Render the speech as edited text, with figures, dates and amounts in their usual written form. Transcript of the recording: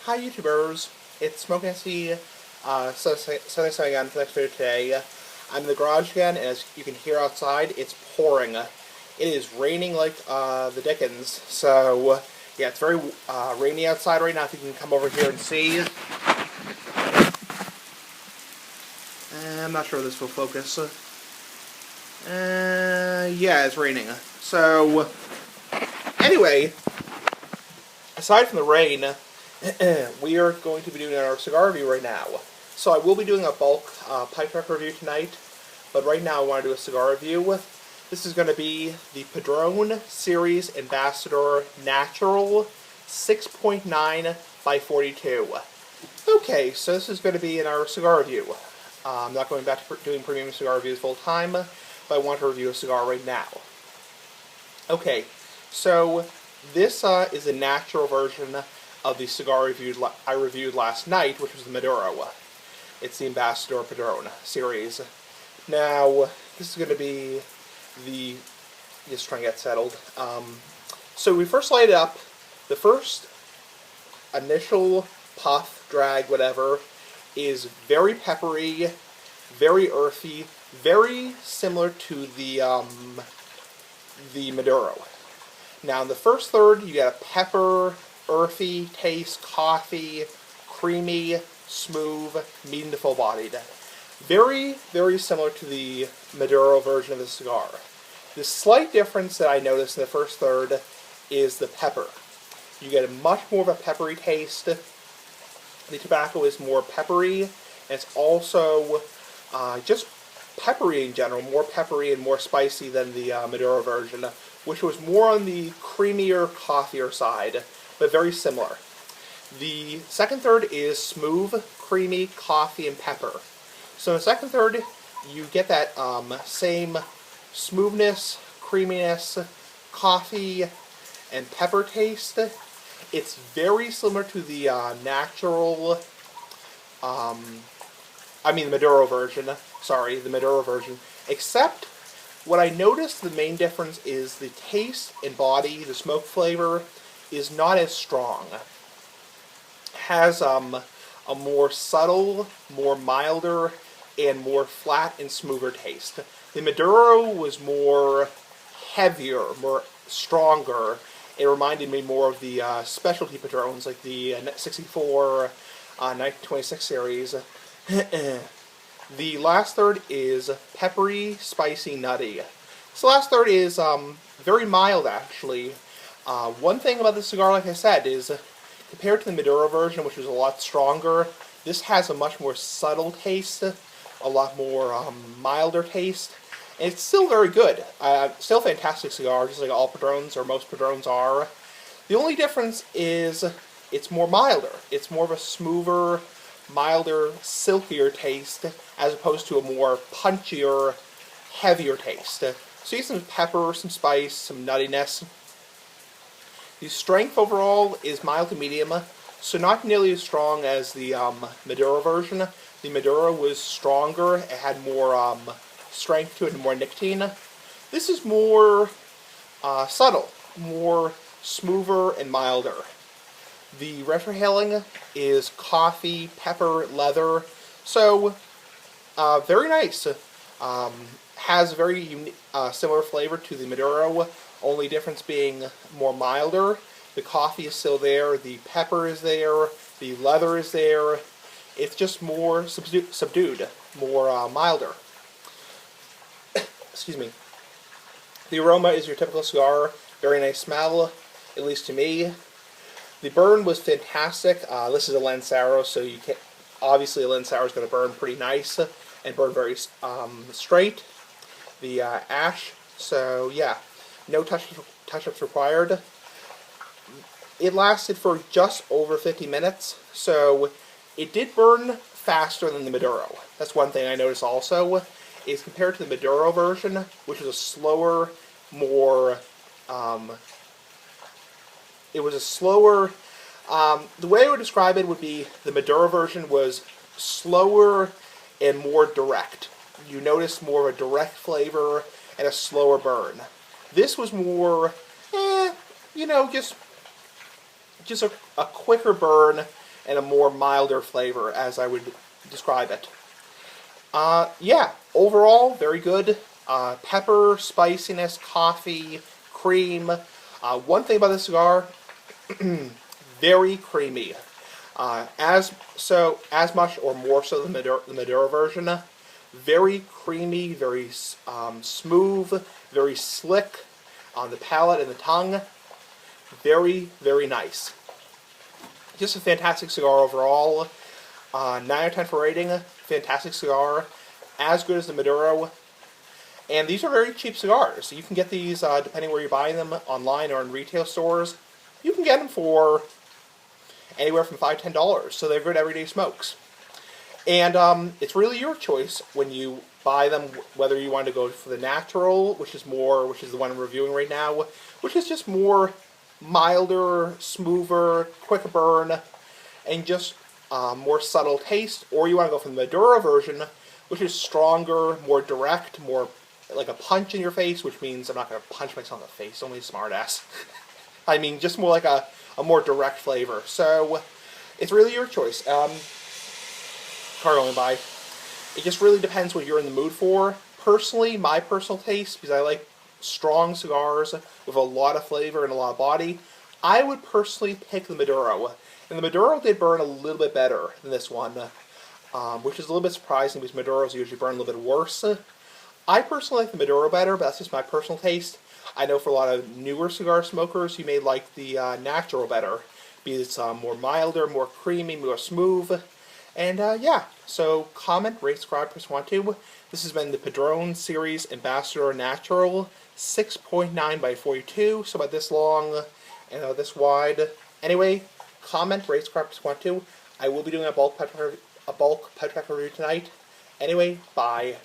Hi YouTubers, it's Smoking SE, Sunday again for the next video today. I'm in the garage again, and as you can hear outside, it's pouring. It is raining like the dickens, so yeah, it's very rainy outside right now, if you can come over here and see. I'm not sure if this will focus. Yeah, it's raining. So, anyway, aside from the rain, we are going to be doing our cigar review right now. So I will be doing a bulk pipe truck review tonight, but right now I want to do a cigar review. This is going to be the Padron Series Ambassador Natural 6.9 by 42. Okay, so this is going to be in our cigar review. I'm not going back to doing premium cigar reviews full time, but I want to review a cigar right now. Okay, so this is a natural version of the cigar I reviewed last night, which was the Maduro. It's the Ambassador Padron series. Now, this is going to be the... just trying to get settled. So we first light it up. The first initial puff, drag, whatever, is very peppery, very earthy, very similar to the Maduro. Now, in the first third, you get a pepper, earthy taste, coffee, creamy, smooth, medium to full-bodied. Very, very similar to the Maduro version of the cigar. The slight difference that I noticed in the first third is the pepper. You get a much more of a peppery taste. The tobacco is more peppery, and it's also just peppery in general, more peppery and more spicy than the Maduro version, which was more on the creamier, coffeeier side, but very similar. The second third is smooth, creamy, coffee, and pepper. So in the second third, you get that same smoothness, creaminess, coffee, and pepper taste. It's very similar to the natural, the Maduro version, the Maduro version, except what I noticed the main difference is the taste and body, the smoke flavor, is not as strong. It has a more subtle, more milder, and more flat and smoother taste. The Maduro was more heavier, more stronger. It reminded me more of the specialty Padrons, like the 64, 1926 series. The last third is peppery, spicy, nutty. This last third is very mild, actually. One thing about this cigar, like I said, is compared to the Maduro version, which was a lot stronger, this has a much more subtle taste, a lot more milder taste, and it's still very good. Still a fantastic cigar, just like all Padrons, or most Padrons are. The only difference is it's more milder. It's more of a smoother, milder, silkier taste, as opposed to a more punchier, heavier taste. So you get some pepper, some spice, some nuttiness. The strength overall is mild to medium, so not nearly as strong as the Maduro version. The Maduro was stronger, it had more strength to it and more nicotine. This is more subtle, more smoother and milder. The retrohaling is coffee, pepper, leather, so very nice. Has a very similar flavor to the Maduro, only difference being more milder. The coffee is still there, the pepper is there, the leather is there. It's just more subdued, more milder. Excuse me. The aroma is your typical cigar, very nice smell, at least to me. The burn was fantastic. This is a Lancero, so you can obviously a Lancero is going to burn pretty nice and burn very straight. The ash, so yeah, no touch-ups required. It lasted for just over 50 minutes, so it did burn faster than the Maduro. That's one thing I noticed also, is compared to the Maduro version, which was a slower, more, it was a slower, the way I would describe it would be the Maduro version was slower and more direct. You notice more of a direct flavor and a slower burn. This was more, just a quicker burn and a more milder flavor, as I would describe it. Yeah, overall, very good. Pepper, spiciness, coffee, cream. One thing about this cigar, very creamy. As much or more so than the Maduro version. Very creamy, very smooth, very slick on the palate and the tongue. Very, very nice. Just a fantastic cigar overall. 9 out of 10 for rating. Fantastic cigar. As good as the Maduro. And these are very cheap cigars. You can get these, depending where you're buying them, online or in retail stores. You can get them for anywhere from $5 to $10. So they're good everyday smokes. And it's really your choice when you buy them, whether you want to go for the natural, which is the one I'm reviewing right now, which is just more milder, smoother, quicker burn, and just more subtle taste, or you want to go for the Maduro version, which is stronger, more direct, more like a punch in your face, which means I'm not going to punch myself in the face, only a smart ass. I mean, just more like a more direct flavor. So, it's really your choice. Car going by. It just really depends what you're in the mood for. Personally, my personal taste, because I like strong cigars with a lot of flavor and a lot of body, I would personally pick the Maduro. And the Maduro did burn a little bit better than this one, which is a little bit surprising because Maduros usually burn a little bit worse. I personally like the Maduro better, but that's just my personal taste. I know for a lot of newer cigar smokers, you may like the natural better, because it's more milder, more creamy, more smooth. And yeah, so comment, rate, subscribe, press 1, 2. This has been the Padron Series Ambassador Natural 6.9 by 42, so about this long and this wide. Anyway, comment, rate, subscribe, press 1, 2. I will be doing a bulk Padron review tonight. Anyway, bye.